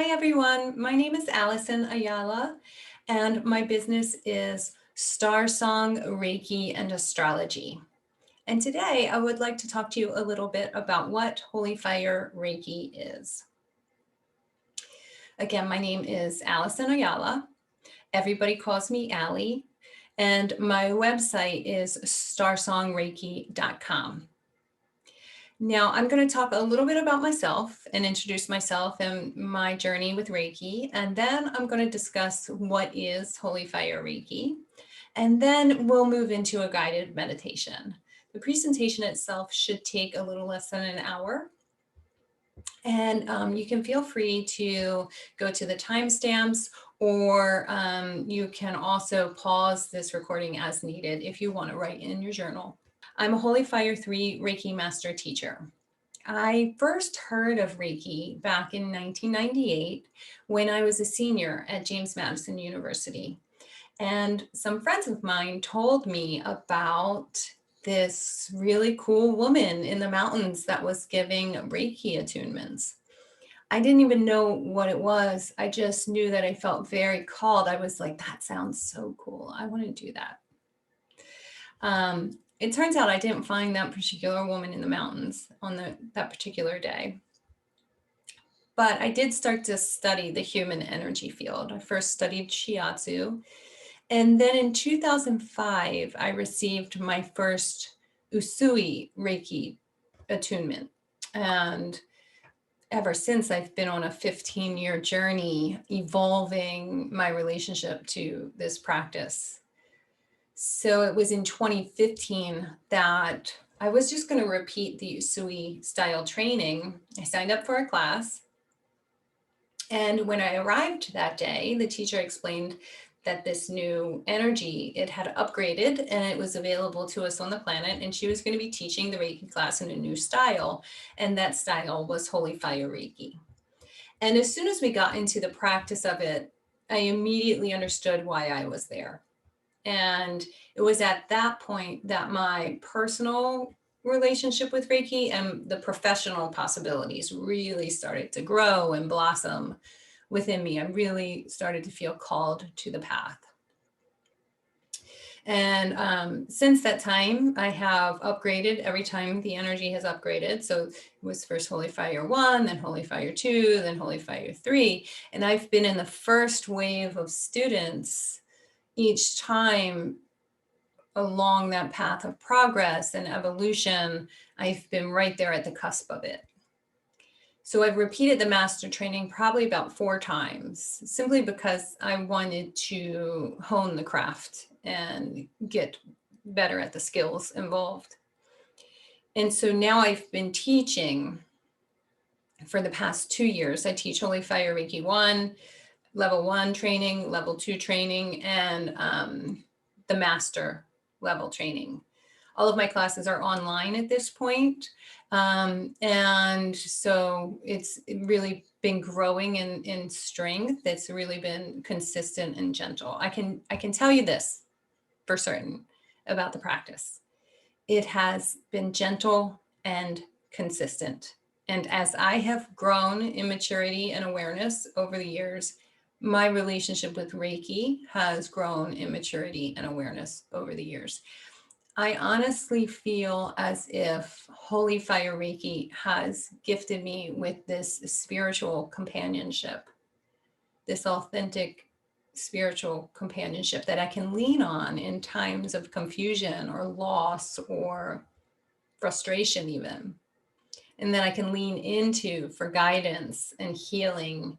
Hi everyone, my name is Allison Ayala and my business is Star Song, Reiki, and Astrology. And today I would like to talk to you a little bit about what Holy Fire Reiki is. Again, my name is Allison Ayala. Everybody calls me Allie, and my website is starsongreiki.com. Now, I'm going to talk a little bit about myself and introduce myself and my journey with Reiki. And then I'm going to discuss what is Holy Fire Reiki. And then we'll move into a guided meditation. The presentation itself should take a little less than an hour. And you can feel free to go to the timestamps, or you can also pause this recording as needed if you want to write in your journal. I'm a Holy Fire 3 Reiki Master Teacher. I first heard of Reiki back in 1998 when I was a senior at James Madison University. And some friends of mine told me about this really cool woman in the mountains that was giving Reiki attunements. I didn't even know what it was. I just knew that I felt very called. I was like, that sounds so cool. I want to do that. It turns out I didn't find that particular woman in the mountains on that particular day. But I did start to study the human energy field. I first studied shiatsu. And then in 2005, I received my first Usui Reiki attunement. And ever since, I've been on a 15-year journey evolving my relationship to this practice. So it was in 2015 that I was just going to repeat the Usui style training. I signed up for a class. And when I arrived that day, the teacher explained that this new energy, it had upgraded and it was available to us on the planet. And she was going to be teaching the Reiki class in a new style. And that style was Holy Fire Reiki. And as soon as we got into the practice of it, I immediately understood why I was there. And it was at that point that my personal relationship with Reiki and the professional possibilities really started to grow and blossom within me. I really started to feel called to the path. And since that time, I have upgraded every time the energy has upgraded. So it was first Holy Fire 1, then Holy Fire 2, then Holy Fire 3. And I've been in the first wave of students each time along that path of progress and evolution. I've been right there at the cusp of it. So I've repeated the master training probably about 4 times, simply because I wanted to hone the craft and get better at the skills involved. And so now I've been teaching for the past 2 years. I teach Holy Fire Reiki 1, level 1 training, level 2 training, and the master level training. All of my classes are online at this point. And so it's really been growing in strength. It's really been consistent and gentle. I can tell you this for certain about the practice. It has been gentle and consistent. And as I have grown in maturity and awareness over the years, my relationship with Reiki has grown in maturity and awareness over the years. I honestly feel as if Holy Fire Reiki has gifted me with this spiritual companionship, this authentic spiritual companionship that I can lean on in times of confusion or loss or frustration even. And that I can lean into for guidance and healing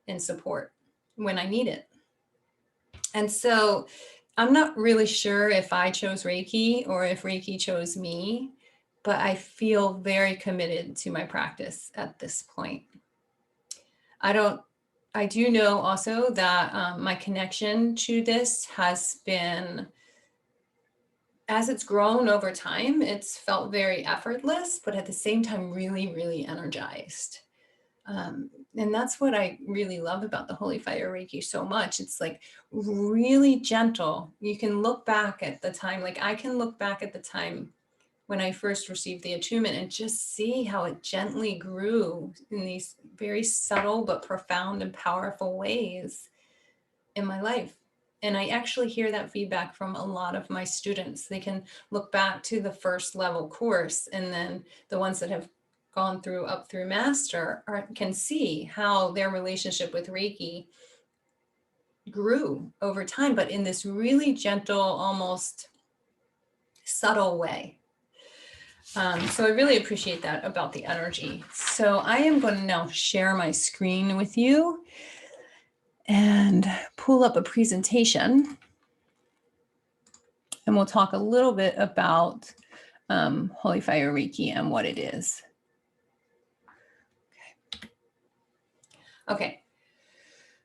and support when I need it. And so I'm not really sure if I chose Reiki or if Reiki chose me, but I feel very committed to my practice at this point. I do know also that my connection to this has been, as it's grown over time, it's felt very effortless, but at the same time, really, really energized. And that's what I really love about the Holy Fire Reiki so much. It's like really gentle. You can look back at the time, like I can look back at the time when I first received the attunement, and just see how it gently grew in these very subtle but profound and powerful ways in my life. And I actually hear that feedback from a lot of my students. They can look back to the first level course, and then the ones that have gone through up through master can see how their relationship with Reiki grew over time, but in this really gentle, almost subtle way. So I really appreciate that about the energy. So I am going to now share my screen with you and pull up a presentation. And we'll talk a little bit about Holy Fire Reiki and what it is. Okay.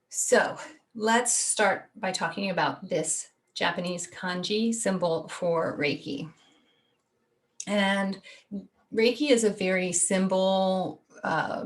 So let's start by talking about this Japanese kanji symbol for Reiki. And Reiki is a very symbol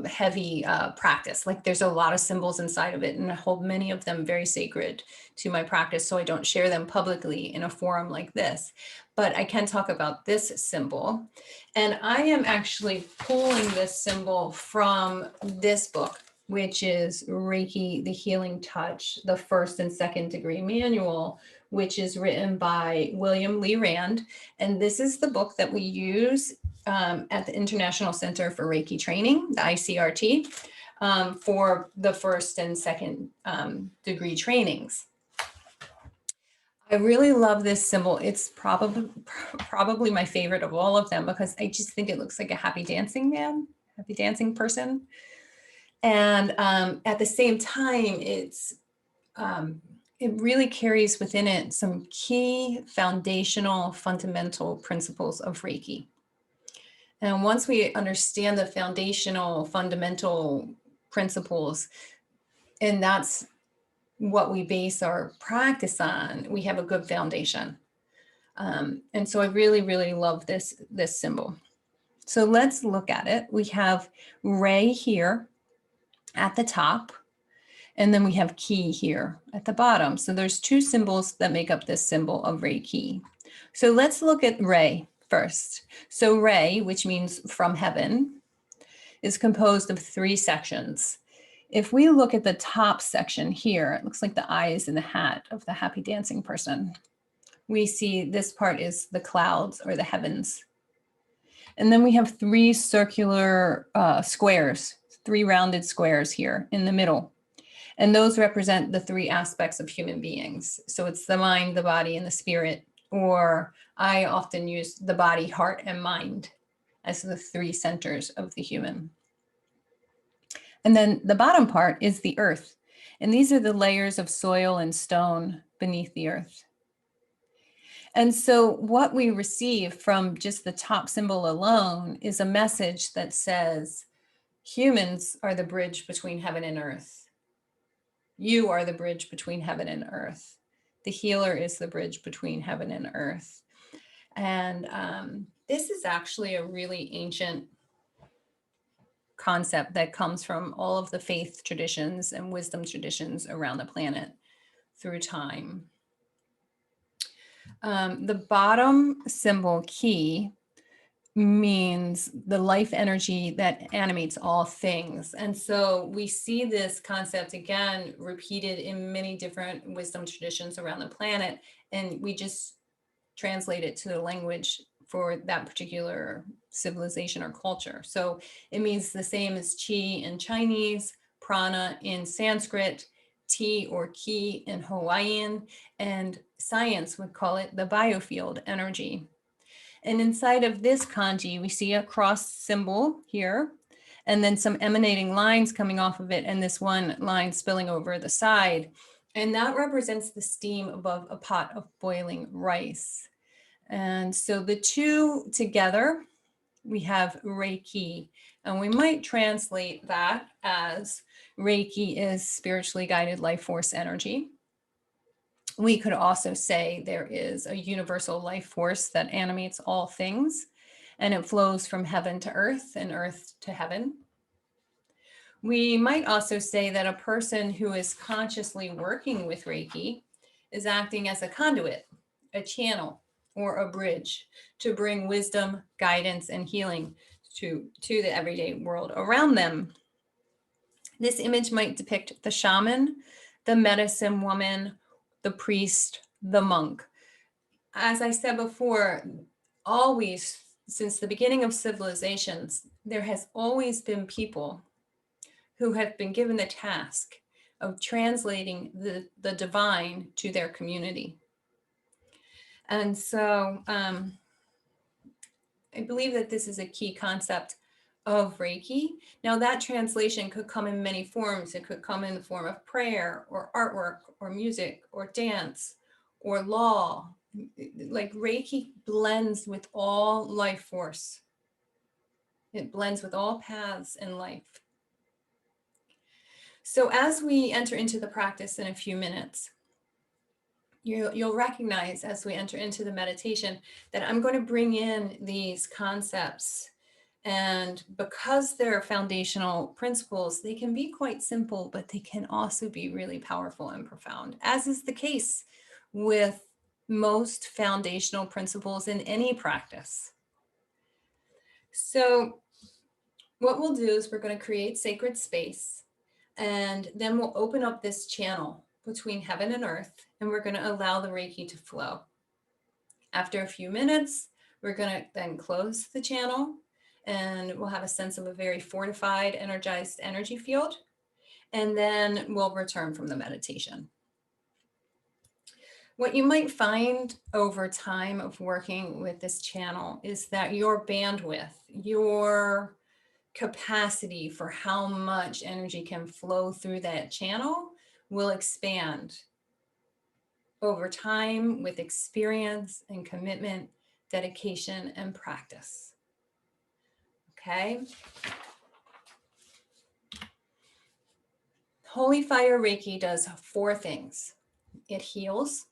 heavy practice. Like there's a lot of symbols inside of it, and I hold many of them very sacred to my practice, so I don't share them publicly in a forum like this. But I can talk about this symbol. And I am actually pulling this symbol from this book, which is Reiki, the Healing Touch, the First and Second Degree Manual, which is written by William Lee Rand. And this is the book that we use at the International Center for Reiki Training, the ICRT, for the first and second degree trainings. I really love this symbol. It's probably my favorite of all of them, because I just think it looks like a happy dancing man, happy dancing person. And at the same time, it really carries within it some key foundational, fundamental principles of Reiki. And once we understand the foundational, fundamental principles, and that's what we base our practice on, we have a good foundation. And so I really, really love this symbol. So let's look at it. We have Rei here at the top, and then we have Ki here at the bottom. So there's two symbols that make up this symbol of Reiki. So let's look at Rei first. So Rei, which means from heaven, is composed of three sections. If we look at the top section here, it looks like the eyes in the hat of the happy dancing person. We see this part is the clouds or the heavens. And then we have three circular squares, three rounded squares here in the middle. And those represent the three aspects of human beings. So it's the mind, the body, and the spirit, or I often use the body, heart, and mind as the three centers of the human. And then the bottom part is the earth. And these are the layers of soil and stone beneath the earth. And so what we receive from just the top symbol alone is a message that says, humans are the bridge between heaven and earth. You are the bridge between heaven and earth. The healer is the bridge between heaven and earth. And this is actually a really ancient concept that comes from all of the faith traditions and wisdom traditions around the planet through time. The bottom symbol, Ki, means the life energy that animates all things. And so we see this concept again repeated in many different wisdom traditions around the planet, and we just translate it to the language for that particular civilization or culture. So it means the same as Qi in Chinese, prana in Sanskrit, Ti or Ki in Hawaiian, and science would call it the biofield energy. And inside of this kanji, we see a cross symbol here, and then some emanating lines coming off of it, and this one line spilling over the side. And that represents the steam above a pot of boiling rice. And so the two together, we have Reiki, and we might translate that as Reiki is spiritually guided life force energy. We could also say there is a universal life force that animates all things, and it flows from heaven to earth and earth to heaven. We might also say that a person who is consciously working with Reiki is acting as a conduit, a channel, or a bridge to bring wisdom, guidance, and healing to the everyday world around them. This image might depict the shaman, the medicine woman, the priest, the monk. As I said before, always, since the beginning of civilizations, there has always been people who have been given the task of translating the divine to their community. And so I believe that this is a key concept of Reiki. Now, that translation could come in many forms. It could come in the form of prayer or artwork or music or dance or law. Like Reiki blends with all life force. It blends with all paths in life. So as we enter into the practice in a few minutes, you'll recognize as we enter into the meditation that I'm going to bring in these concepts. And because they're foundational principles, they can be quite simple, but they can also be really powerful and profound, as is the case with most foundational principles in any practice. So what we'll do is we're going to create sacred space, and then we'll open up this channel between heaven and earth, and we're going to allow the Reiki to flow. After a few minutes, we're going to then close the channel, and we'll have a sense of a very fortified, energized energy field, and then we'll return from the meditation. What you might find over time of working with this channel is that your bandwidth, your capacity for how much energy can flow through that channel will expand over time with experience and commitment, dedication, and practice. Okay. Holy Fire Reiki does 4 things. It heals,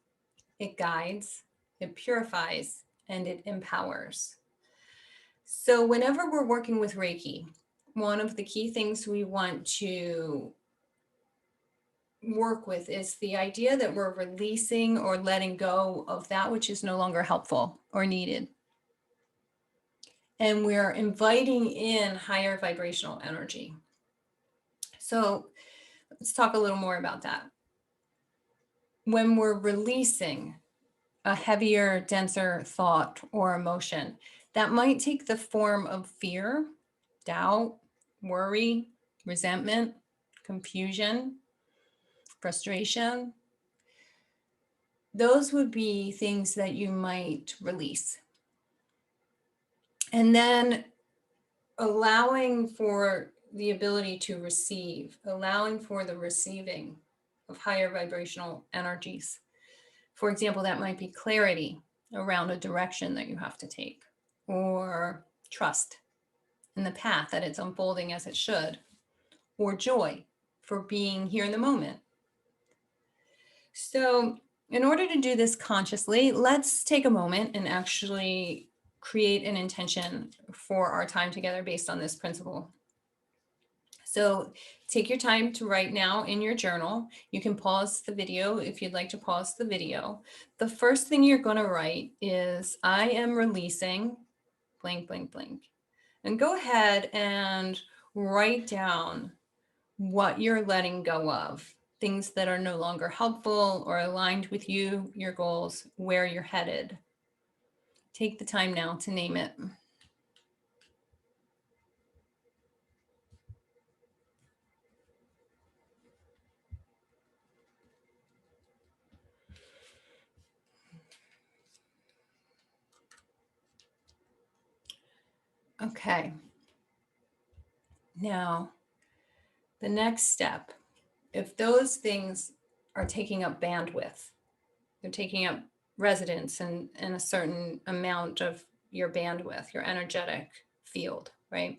it guides, it purifies, and it empowers. So whenever we're working with Reiki, one of the key things we want to work with is the idea that we're releasing or letting go of that which is no longer helpful or needed. And we're inviting in higher vibrational energy. So let's talk a little more about that. When we're releasing a heavier, denser thought or emotion, that might take the form of fear, doubt, worry, resentment, confusion, frustration. Those would be things that you might release. And then allowing for the ability to receive, allowing for the receiving of higher vibrational energies. For example, that might be clarity around a direction that you have to take, or trust in the path that it's unfolding as it should, or joy for being here in the moment. So in order to do this consciously, let's take a moment and actually create an intention for our time together based on this principle. So take your time to write now in your journal. You can pause the video if you'd like to pause the video. The first thing you're going to write is, I am releasing blank, blank, blank. And go ahead and write down what you're letting go of, things that are no longer helpful or aligned with you, your goals, where you're headed. Take the time now to name it. Okay. Now, the next step, if those things are taking up bandwidth, they're taking up residence and a certain amount of your bandwidth, your energetic field, right?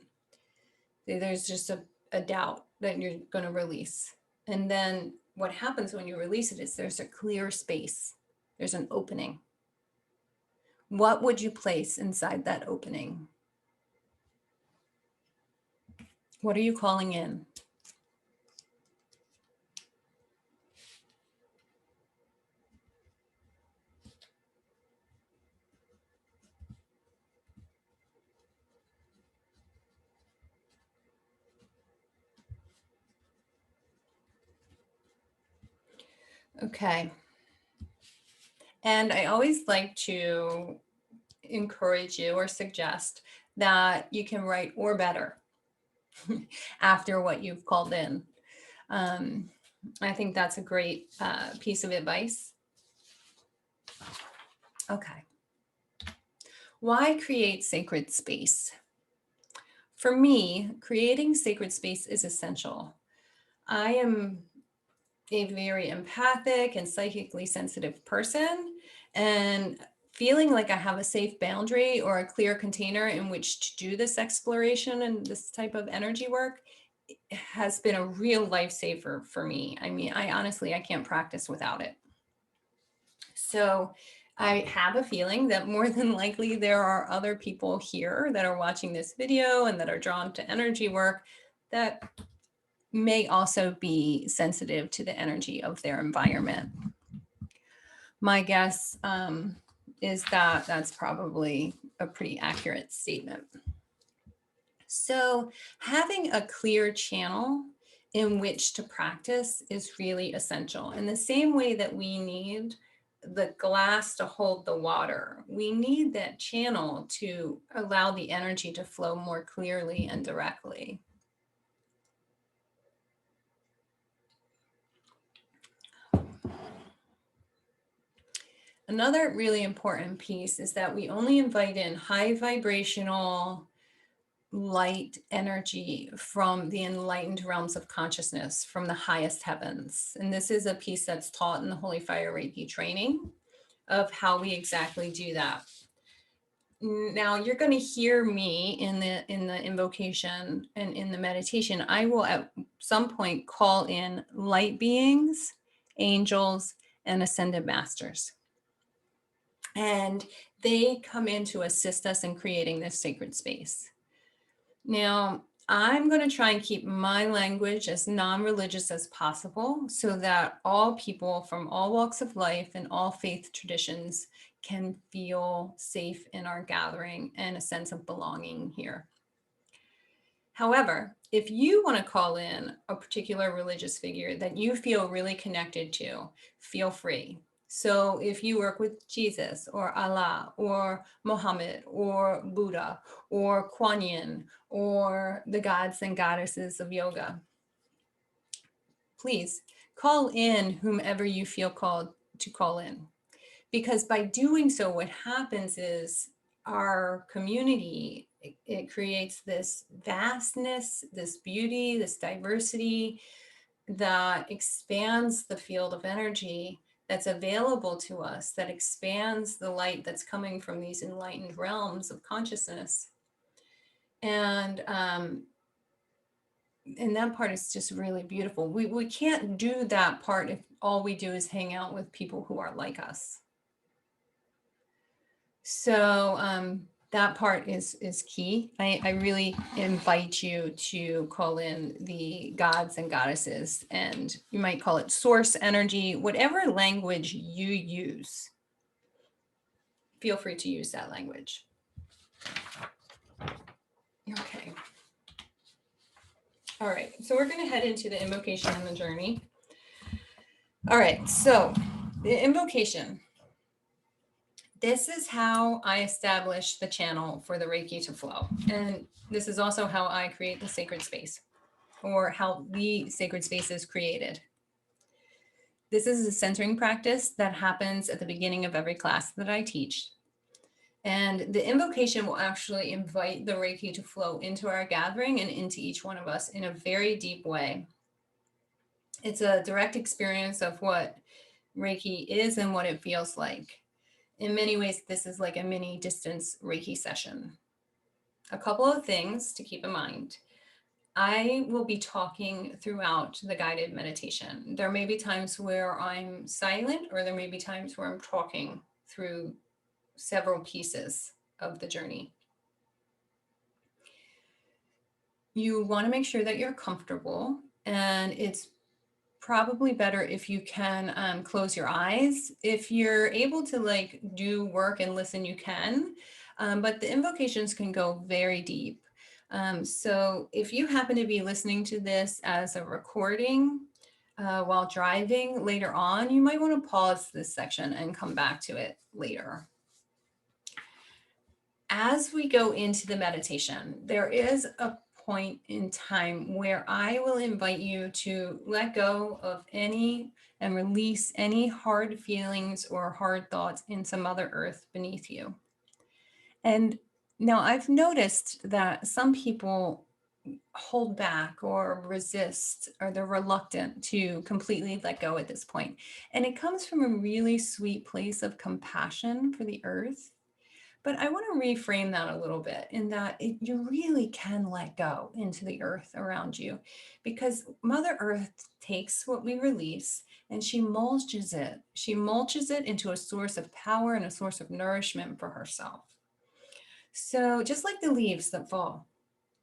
There's just a doubt that you're going to release. And then what happens when you release it is there's a clear space. There's an opening. What would you place inside that opening? What are you calling in? Okay. And I always like to encourage you or suggest that you can write or better after what you've called in. I think that's a great piece of advice. Okay. Why create sacred space? For me, creating sacred space is essential. I am a very empathic and psychically sensitive person, and feeling like I have a safe boundary or a clear container in which to do this exploration and this type of energy work has been a real lifesaver for me. I mean, I can't practice without it. So I have a feeling that more than likely there are other people here that are watching this video and that are drawn to energy work that may also be sensitive to the energy of their environment. My guess is that that's probably a pretty accurate statement. So having a clear channel in which to practice is really essential. In the same way that we need the glass to hold the water, we need that channel to allow the energy to flow more clearly and directly. Another really important piece is that we only invite in high vibrational light energy from the enlightened realms of consciousness, from the highest heavens. And this is a piece that's taught in the Holy Fire Reiki training of how we exactly do that. Now you're going to hear me in the invocation and in the meditation. I will at some point call in light beings, angels, and ascended masters. And they come in to assist us in creating this sacred space. Now, I'm going to try and keep my language as non-religious as possible so that all people from all walks of life and all faith traditions can feel safe in our gathering and a sense of belonging here. However, if you want to call in a particular religious figure that you feel really connected to, feel free. So if you work with Jesus or Allah or Muhammad or Buddha or Kuan Yin or the gods and goddesses of yoga, please call in whomever you feel called to call in. Because by doing so, what happens is our community, it creates this vastness, this beauty, this diversity that expands the field of energy that's available to us, that expands the light that's coming from these enlightened realms of consciousness. And that part is just really beautiful. We can't do that part if all we do is hang out with people who are like us. So that part is key. I really invite you to call in the gods and goddesses, and you might call it source energy, whatever language you use. Feel free to use that language. Okay. All right, so we're going to head into the invocation and the journey. All right, so the invocation. This is how I establish the channel for the Reiki to flow. And this is also how I create the sacred space, or how the sacred space is created. This is a centering practice that happens at the beginning of every class that I teach. And the invocation will actually invite the Reiki to flow into our gathering and into each one of us in a very deep way. It's a direct experience of what Reiki is and what it feels like. In many ways, this is like a mini distance Reiki session. A couple of things to keep in mind. I will be talking throughout the guided meditation. There may be times where I'm silent, or there may be times where I'm talking through several pieces of the journey. You want to make sure that you're comfortable, and it's probably better if you can close your eyes. If you're able to do work and listen, you can, but the invocations can go very deep. So if you happen to be listening to this as a recording, while driving later on, you might want to pause this section and come back to it later. As we go into the meditation, there is a point in time where I will invite you to let go of any and release any hard feelings or hard thoughts into Mother Earth beneath you. And now I've noticed that some people hold back or resist, or they're reluctant to completely let go at this point. And it comes from a really sweet place of compassion for the earth. But I want to reframe that a little bit in that you really can let go into the earth around you, because Mother Earth takes what we release and she mulches it. She mulches it into a source of power and a source of nourishment for herself. So just like the leaves that fall,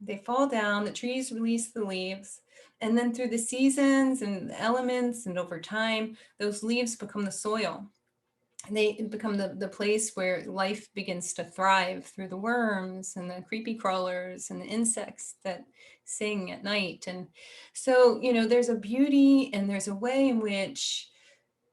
they fall down, the trees release the leaves, and then through the seasons and the elements and over time, those leaves become the soil. They become the place where life begins to thrive through the worms and the creepy crawlers and the insects that sing at night. And so, there's a beauty and there's a way in which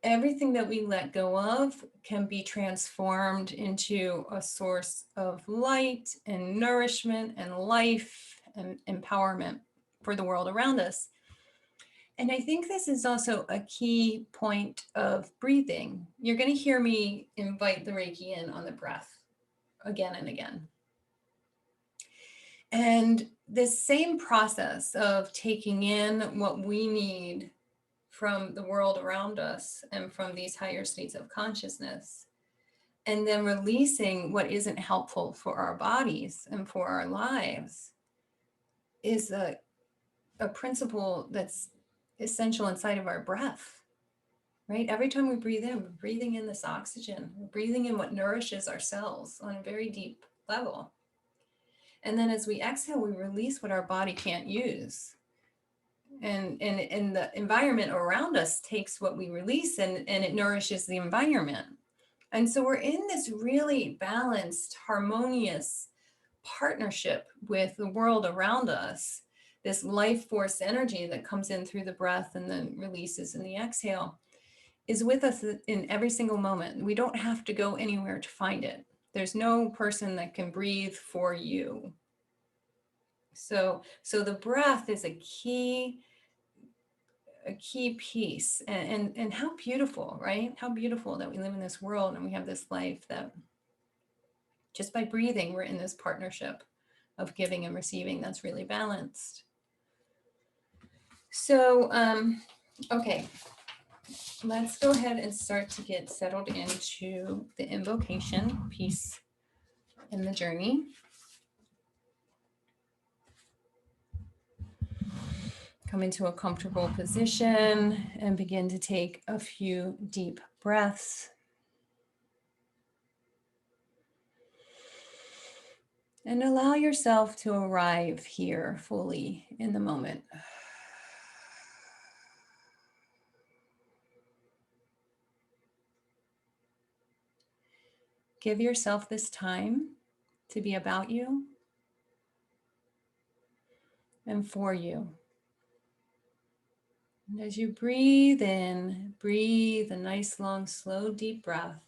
everything that we let go of can be transformed into a source of light and nourishment and life and empowerment for the world around us. And I think this is also a key point of breathing. You're going to hear me invite the Reiki in on the breath again and again. And this same process of taking in what we need from the world around us and from these higher states of consciousness, and then releasing what isn't helpful for our bodies and for our lives, is a principle that's essential inside of our breath, right? Every time we breathe in, we're breathing in this oxygen, we're breathing in what nourishes our cells on a very deep level. And then as we exhale, we release what our body can't use. And the environment around us takes what we release and it nourishes the environment. And so we're in this really balanced, harmonious partnership with the world around us, this life force energy that comes in through the breath and then releases in the exhale is with us in every single moment. We don't have to go anywhere to find it. There's no person that can breathe for you. So the breath is a key piece, and how beautiful, right? How beautiful that we live in this world and we have this life that just by breathing, we're in this partnership of giving and receiving that's really balanced. So, okay, let's go ahead and start to get settled into the invocation piece in the journey. Come into a comfortable position and begin to take a few deep breaths. And allow yourself to arrive here fully in the moment. Give yourself this time to be about you and for you. And as you breathe in, breathe a nice, long, slow, deep breath.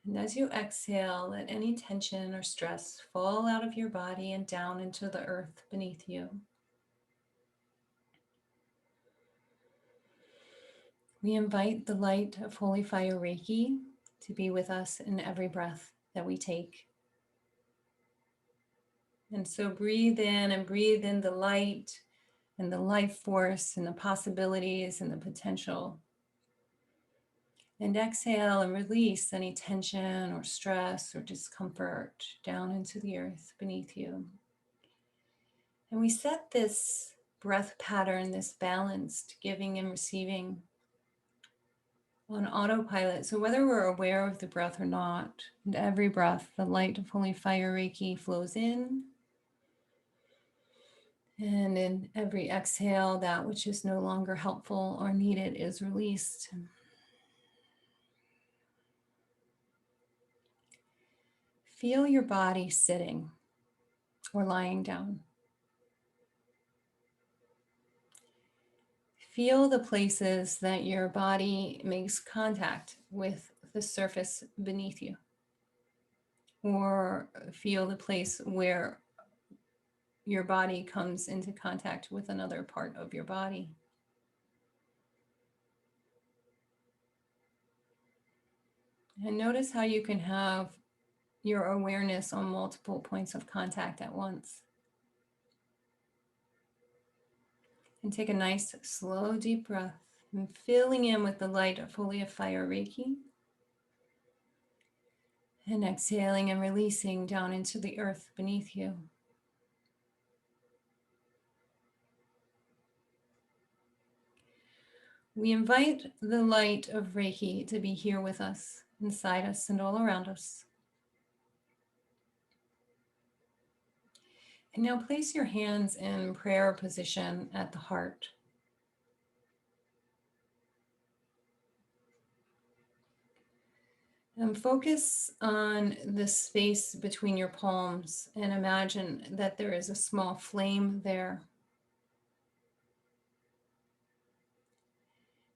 And as you exhale, let any tension or stress fall out of your body and down into the earth beneath you. We invite the light of Holy Fire Reiki to be with us in every breath that we take. And so breathe in the light and the life force and the possibilities and the potential. And exhale and release any tension or stress or discomfort down into the earth beneath you. And we set this breath pattern, this balanced giving and receiving, on autopilot. So whether we're aware of the breath or not, and every breath, the light of Holy Fire Reiki flows in. And in every exhale, that which is no longer helpful or needed is released. Feel your body sitting or lying down. Feel the places that your body makes contact with the surface beneath you, or feel the place where your body comes into contact with another part of your body. And notice how you can have your awareness on multiple points of contact at once. And take a nice, slow, deep breath, and filling in with the light of Holy Fire Reiki. And exhaling and releasing down into the earth beneath you. We invite the light of Reiki to be here with us, inside us, and all around us. And now place your hands in prayer position at the heart. And focus on the space between your palms and imagine that there is a small flame there.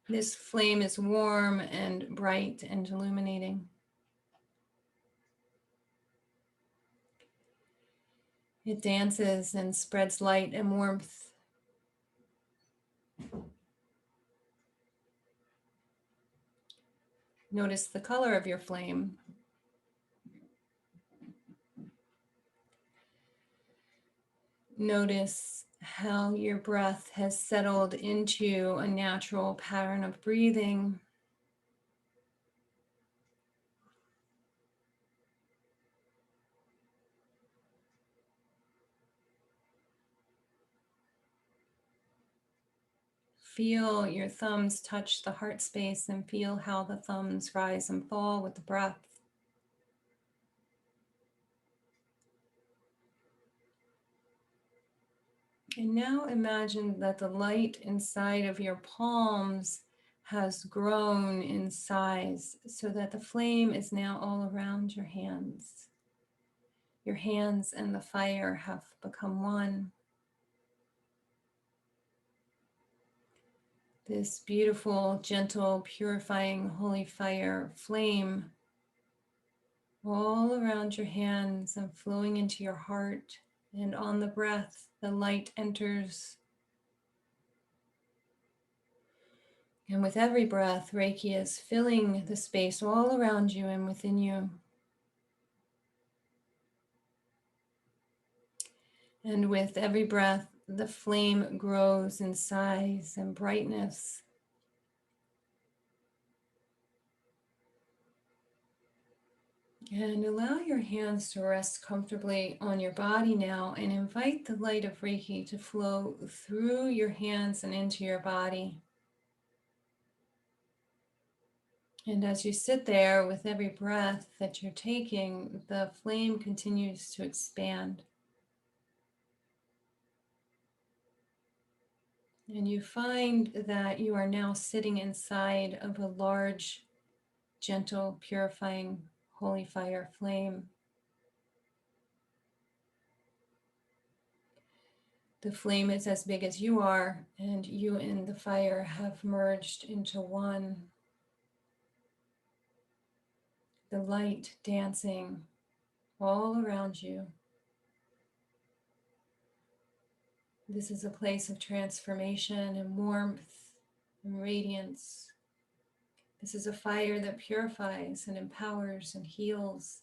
This flame is warm and bright and illuminating. It dances and spreads light and warmth. Notice the color of your flame. Notice how your breath has settled into a natural pattern of breathing. Feel your thumbs touch the heart space and feel how the thumbs rise and fall with the breath. And now imagine that the light inside of your palms has grown in size so that the flame is now all around your hands. Your hands and the fire have become one. This beautiful, gentle, purifying, holy fire flame all around your hands and flowing into your heart. And on the breath, the light enters. And with every breath, Reiki is filling the space all around you and within you. And with every breath, the flame grows in size and brightness. And allow your hands to rest comfortably on your body now and invite the light of Reiki to flow through your hands and into your body. And as you sit there with every breath that you're taking, the flame continues to expand. And you find that you are now sitting inside of a large, gentle, purifying, holy fire flame. The flame is as big as you are, and you and the fire have merged into one. The light dancing all around you. This is a place of transformation and warmth and radiance. This is a fire that purifies and empowers and heals.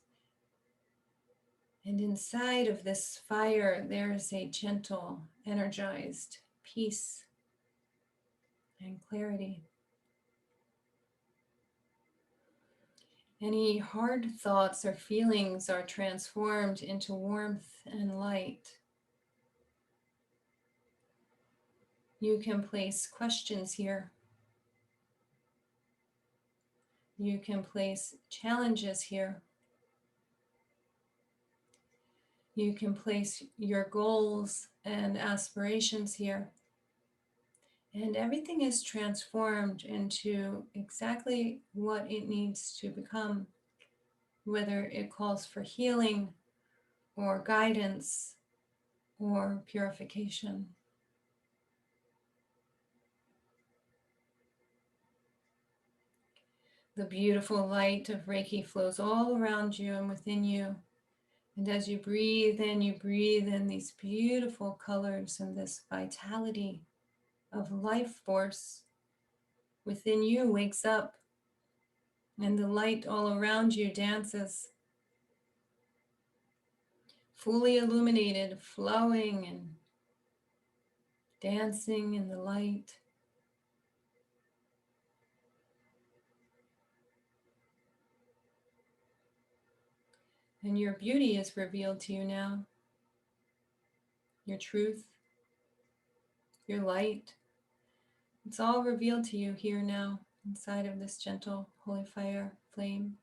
And inside of this fire, there is a gentle, energized peace and clarity. Any hard thoughts or feelings are transformed into warmth and light. You can place questions here. You can place challenges here. You can place your goals and aspirations here. And everything is transformed into exactly what it needs to become, whether it calls for healing or guidance or purification. The beautiful light of Reiki flows all around you and within you. And as you breathe in these beautiful colors and this vitality of life force within you wakes up, and the light all around you dances, fully illuminated, flowing and dancing in the light. And your beauty is revealed to you now, your truth, your light. It's all revealed to you here now, inside of this gentle holy fire flame.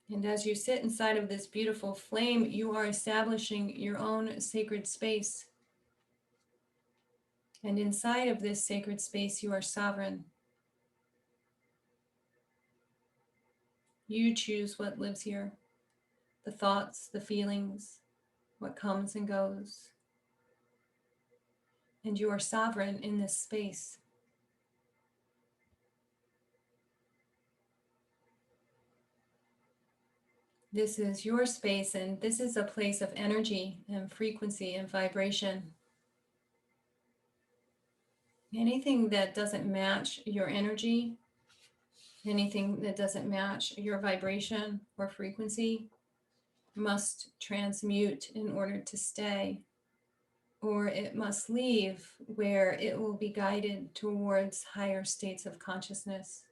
And as you sit inside of this beautiful flame, you are establishing your own sacred space. And inside of this sacred space, you are sovereign. You choose what lives here, the thoughts, the feelings, what comes and goes. And you are sovereign in this space. This is your space, and this is a place of energy and frequency and vibration. Anything that doesn't match your energy, anything that doesn't match your vibration or frequency, must transmute in order to stay, or it must leave where it will be guided towards higher states of consciousness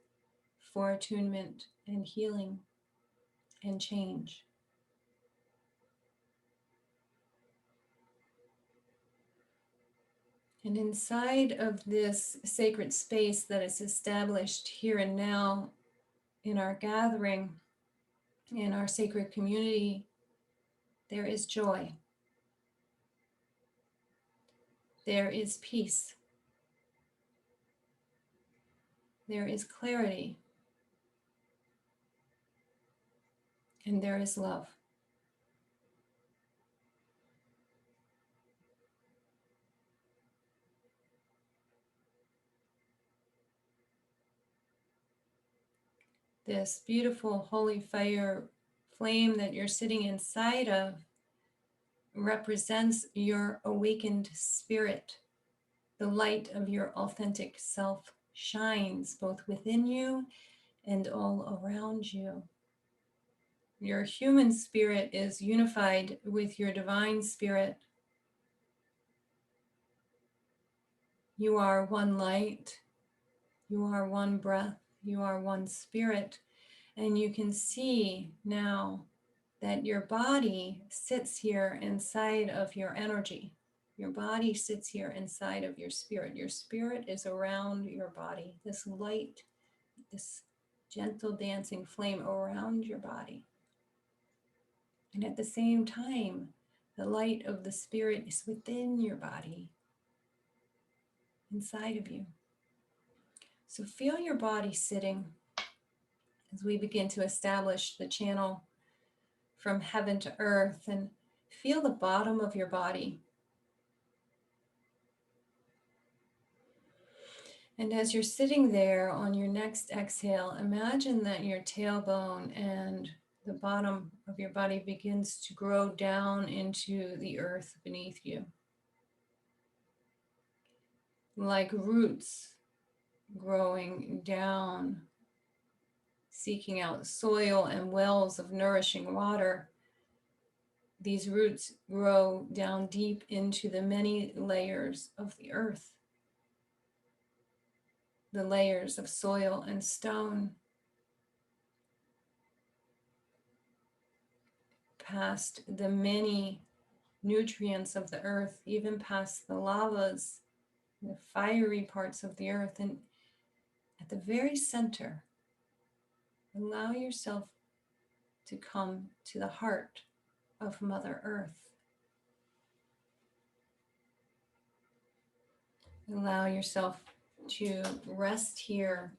for attunement and healing and change. And inside of this sacred space that is established here and now in our gathering, in our sacred community, there is joy. There is peace. There is clarity. And there is love. This beautiful holy fire flame that you're sitting inside of represents your awakened spirit. The light of your authentic self shines both within you and all around you. Your human spirit is unified with your divine spirit. You are one light, you are one breath, you are one spirit, and you can see now that your body sits here inside of your energy. Your body sits here inside of your spirit. Your spirit is around your body. This light, this gentle dancing flame around your body. And at the same time, the light of the spirit is within your body, inside of you. So feel your body sitting as we begin to establish the channel from heaven to earth, and feel the bottom of your body. And as you're sitting there on your next exhale, imagine that your tailbone and the bottom of your body begins to grow down into the earth beneath you, like roots growing down, seeking out soil and wells of nourishing water. These roots grow down deep into the many layers of the earth, the layers of soil and stone, past the many nutrients of the earth, even past the lavas, the fiery parts of the earth. And at the very center, allow yourself to come to the heart of Mother Earth. Allow yourself to rest here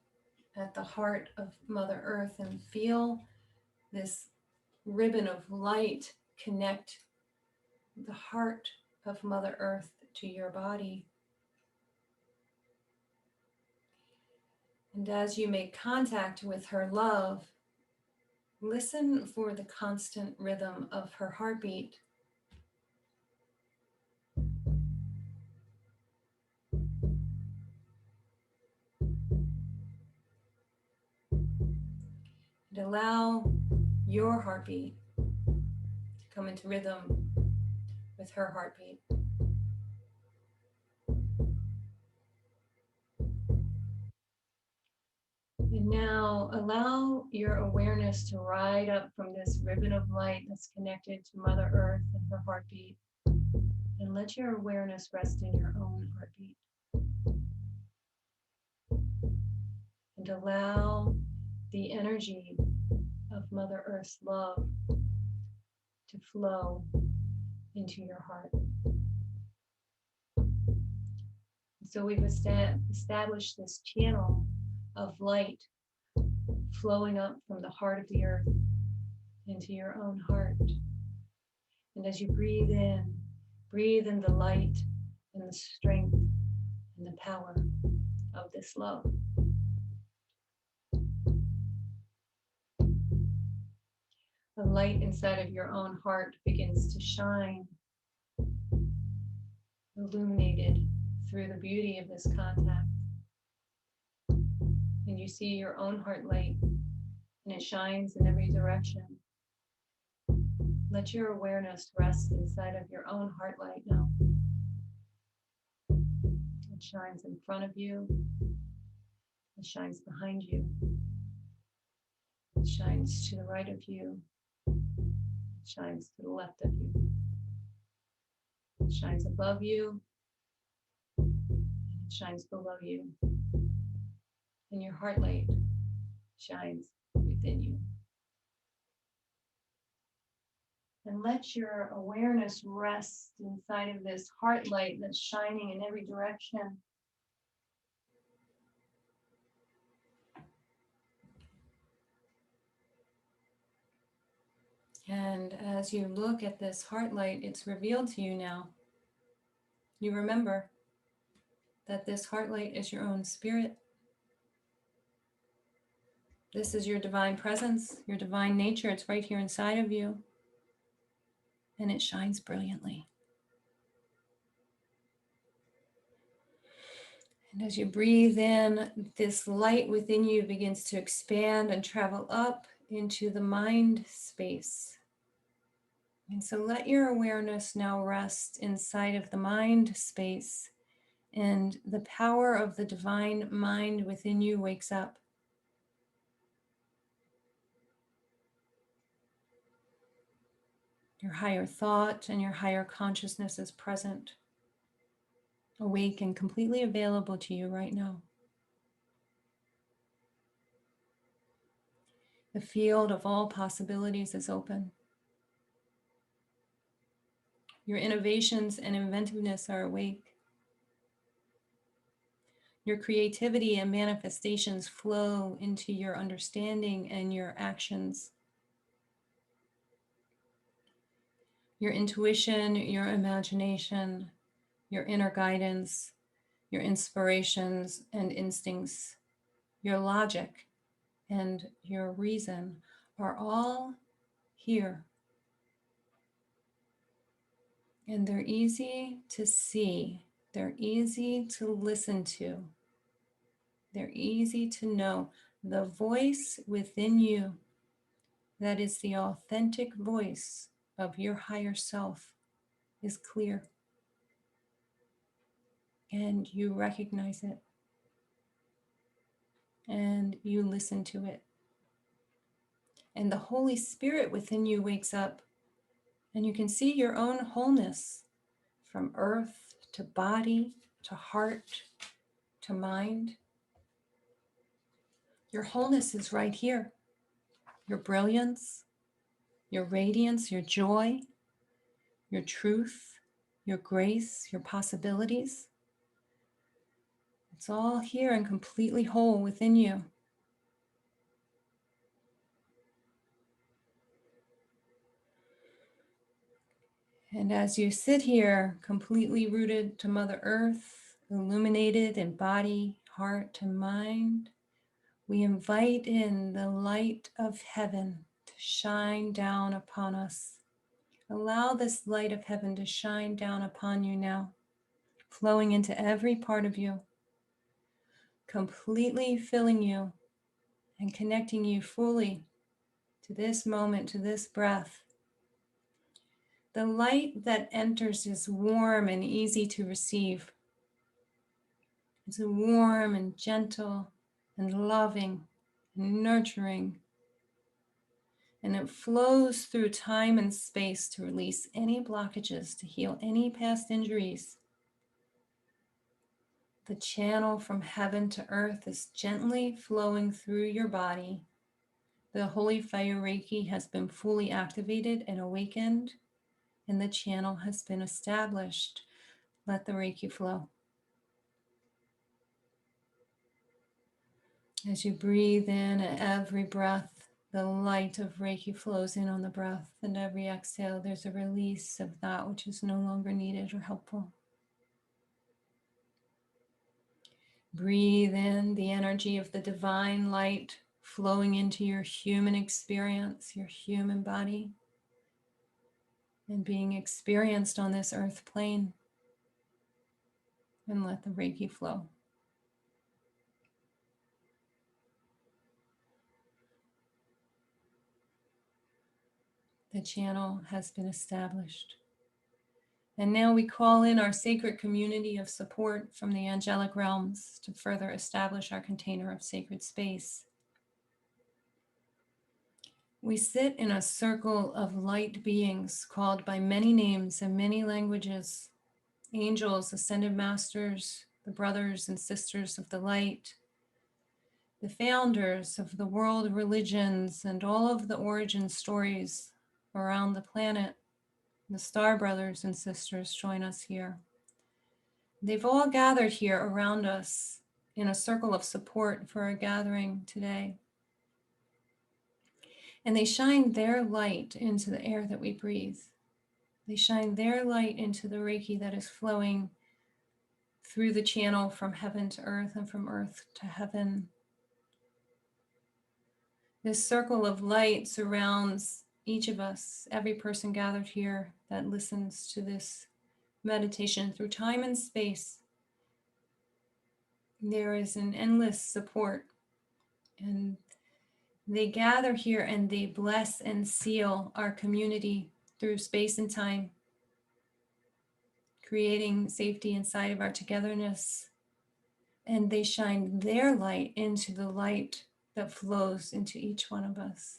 at the heart of Mother Earth and feel this ribbon of light connect the heart of Mother Earth to your body. And as you make contact with her love, listen for the constant rhythm of her heartbeat. And allow your heartbeat to come into rhythm with her heartbeat. And now allow your awareness to ride up from this ribbon of light that's connected to Mother Earth and her heartbeat. And let your awareness rest in your own heartbeat. And allow the energy of Mother Earth's love to flow into your heart. So we've established this channel of light flowing up from the heart of the earth into your own heart. And as you breathe in the light and the strength and the power of this love. The light inside of your own heart begins to shine, illuminated through the beauty of this contact. And you see your own heart light, and it shines in every direction. Let your awareness rest inside of your own heart light now. It shines in front of you. It shines behind you. It shines to the right of you. It shines to the left of you. It shines above you. It shines below you. And your heart light shines within you. And let your awareness rest inside of this heart light that's shining in every direction. And as you look at this heart light, it's revealed to you now. You remember that this heart light is your own spirit. This is your divine presence, your divine nature. It's right here inside of you. And it shines brilliantly. And as you breathe in, this light within you begins to expand and travel up into the mind space. And so let your awareness now rest inside of the mind space, and the power of the divine mind within you wakes up. Your higher thought and your higher consciousness is present, awake and completely available to you right now. The field of all possibilities is open. Your innovations and inventiveness are awake. Your creativity and manifestations flow into your understanding and your actions. Your intuition, your imagination, your inner guidance, your inspirations and instincts, your logic and your reason are all here. And they're easy to see. They're easy to listen to. They're easy to know. The voice within you, that is the authentic voice of your higher self, is clear. And you recognize it. And you listen to it. And the Holy Spirit within you wakes up, and you can see your own wholeness from earth to body to heart to mind. Your wholeness is right here. Your brilliance, your radiance, your joy, your truth, your grace, your possibilities. It's all here and completely whole within you. And as you sit here, completely rooted to Mother Earth, illuminated in body, heart, and mind, We invite in the light of heaven to shine down upon us. Allow this light of heaven to shine down upon you now, flowing into every part of you, completely filling you and connecting you fully to this moment, to this breath. The light that enters is warm and easy to receive. It's warm and gentle and loving and nurturing. And it flows through time and space to release any blockages, to heal any past injuries. The channel from heaven to earth is gently flowing through your body. The Holy Fire Reiki has been fully activated and awakened, and the channel has been established. Let the Reiki flow. As you breathe in at every breath, the light of Reiki flows in on the breath, and every exhale, there's a release of that which is no longer needed or helpful. Breathe in the energy of the divine light flowing into your human experience, your human body, and being experienced on this earth plane. And let the Reiki flow. The channel has been established. And now we call in our sacred community of support from the angelic realms to further establish our container of sacred space. We sit in a circle of light beings called by many names and many languages: angels, ascended masters, the brothers and sisters of the light, the founders of the world religions and all of the origin stories around the planet. The star brothers and sisters join us here. They've all gathered here around us in a circle of support for our gathering today. And they shine their light into the air that we breathe. They shine their light into the Reiki that is flowing through the channel from heaven to earth and from earth to heaven. This circle of light surrounds each of us, every person gathered here that listens to this meditation through time and space. There is an endless support, and they gather here and they bless and seal our community through space and time, creating safety inside of our togetherness. And they shine their light into the light that flows into each one of us.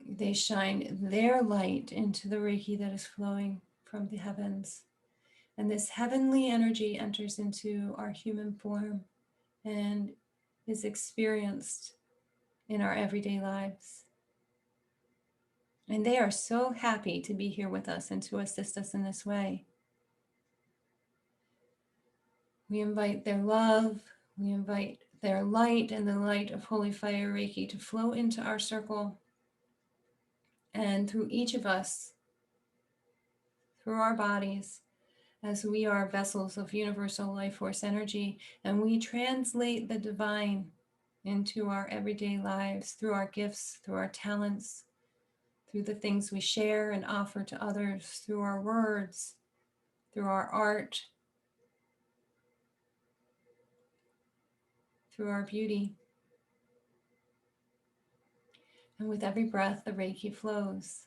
They shine their light into the Reiki that is flowing from the heavens. And this heavenly energy enters into our human form and is experienced in our everyday lives. And they are so happy to be here with us and to assist us in this way. We invite their love, we invite their light and the light of Holy Fire Reiki to flow into our circle and through each of us, through our bodies, as we are vessels of universal life force energy, and we translate the divine into our everyday lives through our gifts, through our talents, through the things we share and offer to others, through our words, through our art, through our beauty. And with every breath, the Reiki flows.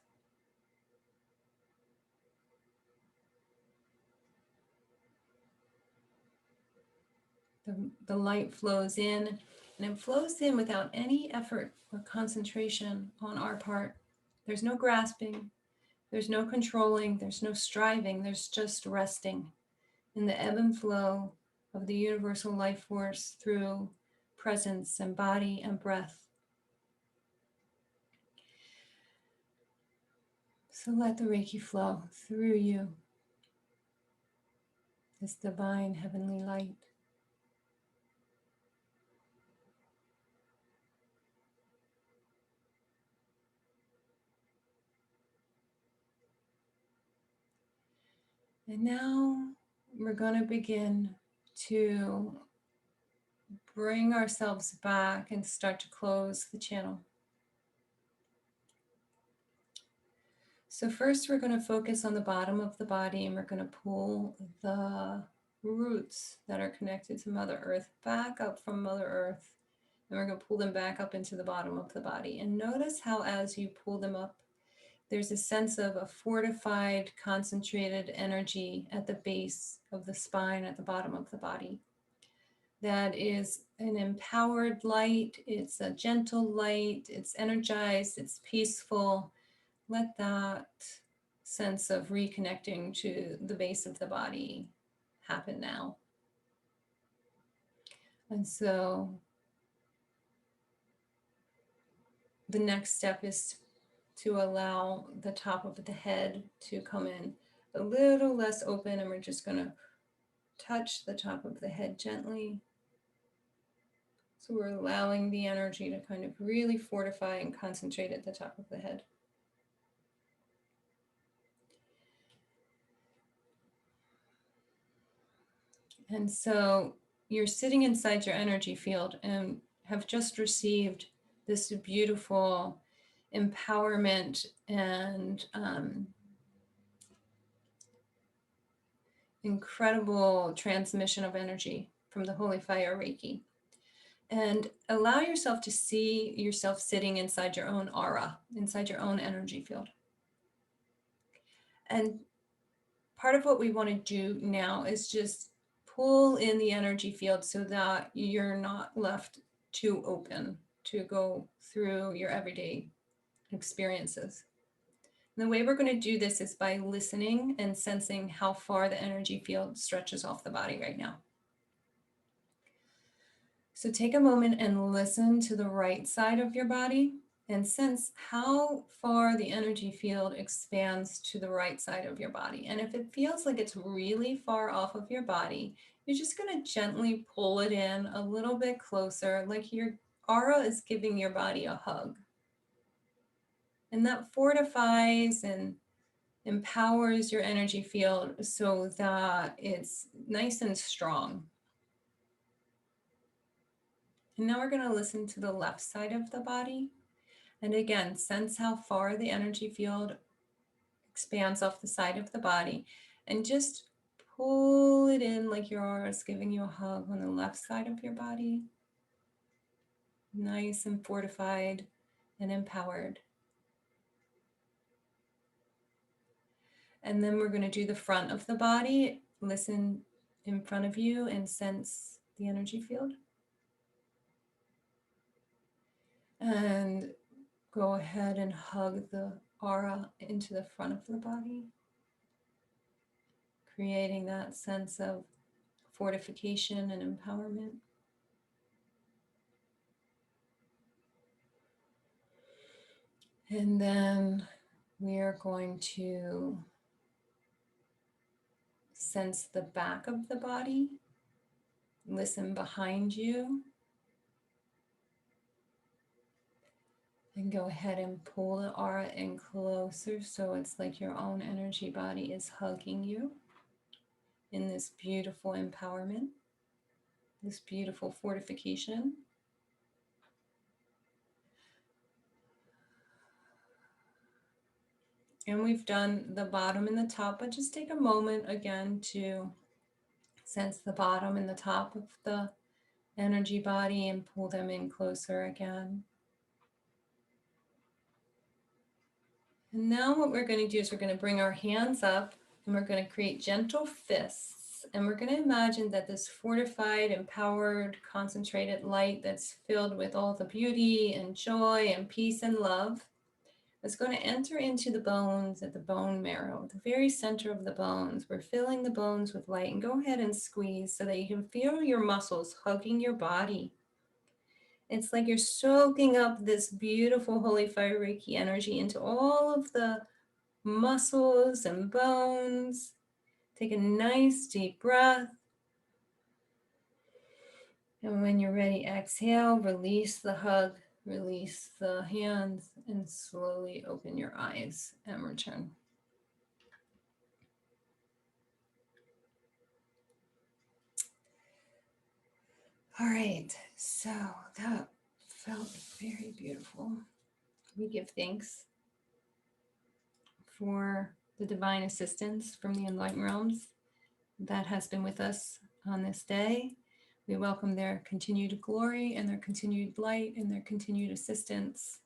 The light flows in, and it flows in without any effort or concentration on our part. There's no grasping, there's no controlling, there's no striving, there's just resting in the ebb and flow of the universal life force through presence and body and breath. So let the Reiki flow through you, this divine heavenly light. And now we're going to begin to bring ourselves back and start to close the channel. So first we're going to focus on the bottom of the body, and we're going to pull the roots that are connected to Mother Earth back up from Mother Earth, and we're going to pull them back up into the bottom of the body. And notice how as you pull them up, there's a sense of a fortified, concentrated energy at the base of the spine at the bottom of the body. That is an empowered light, it's a gentle light, it's energized, it's peaceful. Let that sense of reconnecting to the base of the body happen now. And so the next step is to allow the top of the head to come in a little less open, and we're just going to touch the top of the head gently. So we're allowing the energy to kind of really fortify and concentrate at the top of the head. And so you're sitting inside your energy field and have just received this beautiful empowerment and incredible transmission of energy from the Holy Fire Reiki. And allow yourself to see yourself sitting inside your own aura, inside your own energy field. And part of what we want to do now is just pull in the energy field so that you're not left too open to go through your everyday experiences. And the way we're going to do this is by listening and sensing how far the energy field stretches off the body right now. So take a moment and listen to the right side of your body and sense how far the energy field expands to the right side of your body. And if it feels like it's really far off of your body, you're just going to gently pull it in a little bit closer, like your aura is giving your body a hug. And that fortifies and empowers your energy field so that it's nice and strong. And now we're going to listen to the left side of the body. And again, sense how far the energy field expands off the side of the body, and just pull it in like your aura is giving you a hug on the left side of your body. Nice and fortified and empowered. And then we're going to do the front of the body. Listen in front of you and sense the energy field. And go ahead and hug the aura into the front of the body, creating that sense of fortification and empowerment. And then we are going to sense the back of the body, listen behind you, and go ahead and pull the aura in closer so it's like your own energy body is hugging you in this beautiful empowerment, this beautiful fortification. And we've done the bottom and the top, but just take a moment again to sense the bottom and the top of the energy body and pull them in closer again. And now what we're going to do is we're going to bring our hands up and we're going to create gentle fists. And we're going to imagine that this fortified, empowered, concentrated light that's filled with all the beauty and joy and peace and love is going to enter into the bones at the bone marrow, the very center of the bones. We're filling the bones with light, and go ahead and squeeze so that you can feel your muscles hugging your body. It's like you're soaking up this beautiful Holy Fire Reiki energy into all of the muscles and bones. Take a nice deep breath. And when you're ready, exhale, release the hug, release the hands, and slowly open your eyes and return. All right, so that felt very beautiful. We give thanks for the divine assistance from the enlightened realms that has been with us on this day. We welcome their continued glory and their continued light and their continued assistance.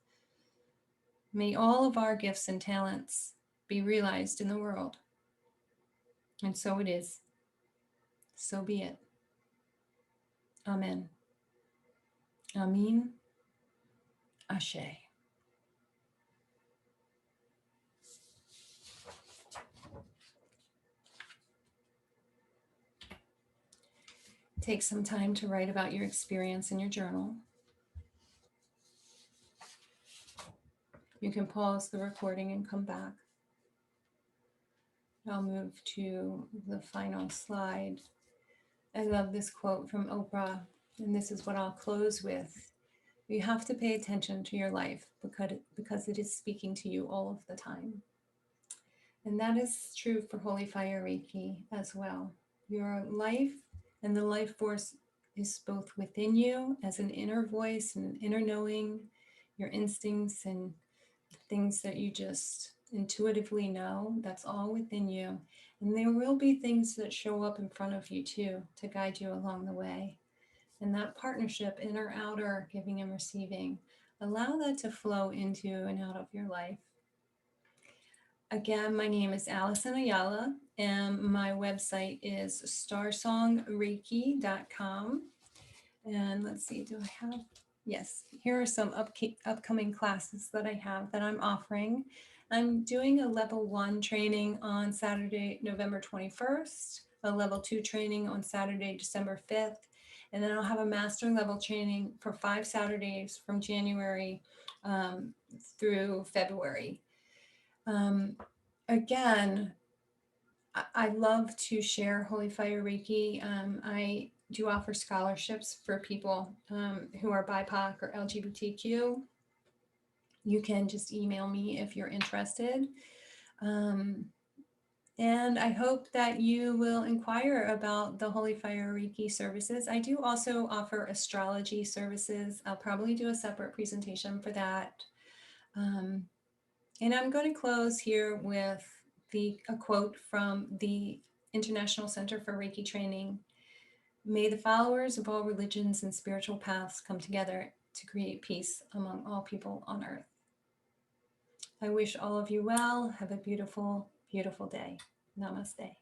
May all of our gifts and talents be realized in the world. And so it is. So be it. Amen. Amin. Ashe. Take some time to write about your experience in your journal. You can pause the recording and come back. I'll move to the final slide. I love this quote from Oprah, and this is what I'll close with. You have to pay attention to your life because it is speaking to you all of the time. And that is true for Holy Fire Reiki as well. Your life and the life force is both within you as an inner voice and an inner knowing, your instincts and things that you just intuitively know, that's all within you. And there will be things that show up in front of you too to guide you along the way. And that partnership, inner, outer, giving and receiving, allow that to flow into and out of your life. Again, my name is Allison Ayala, and my website is starsongreiki.com. And let's see, do I have? Yes, here are some upcoming classes that I have that I'm offering. I'm doing a level 1 training on Saturday, November 21st, a level 2 training on Saturday, December 5th, and then I'll have a master level training for 5 Saturdays from January through February. Again, I love to share Holy Fire Reiki. I do offer scholarships for people who are BIPOC or LGBTQ. You can just email me if you're interested. And I hope that you will inquire about the Holy Fire Reiki services. I do also offer astrology services. I'll probably do a separate presentation for that. And I'm going to close here with a quote from the International Center for Reiki Training. May the followers of all religions and spiritual paths come together to create peace among all people on earth. I wish all of you well. Have a beautiful, beautiful day. Namaste.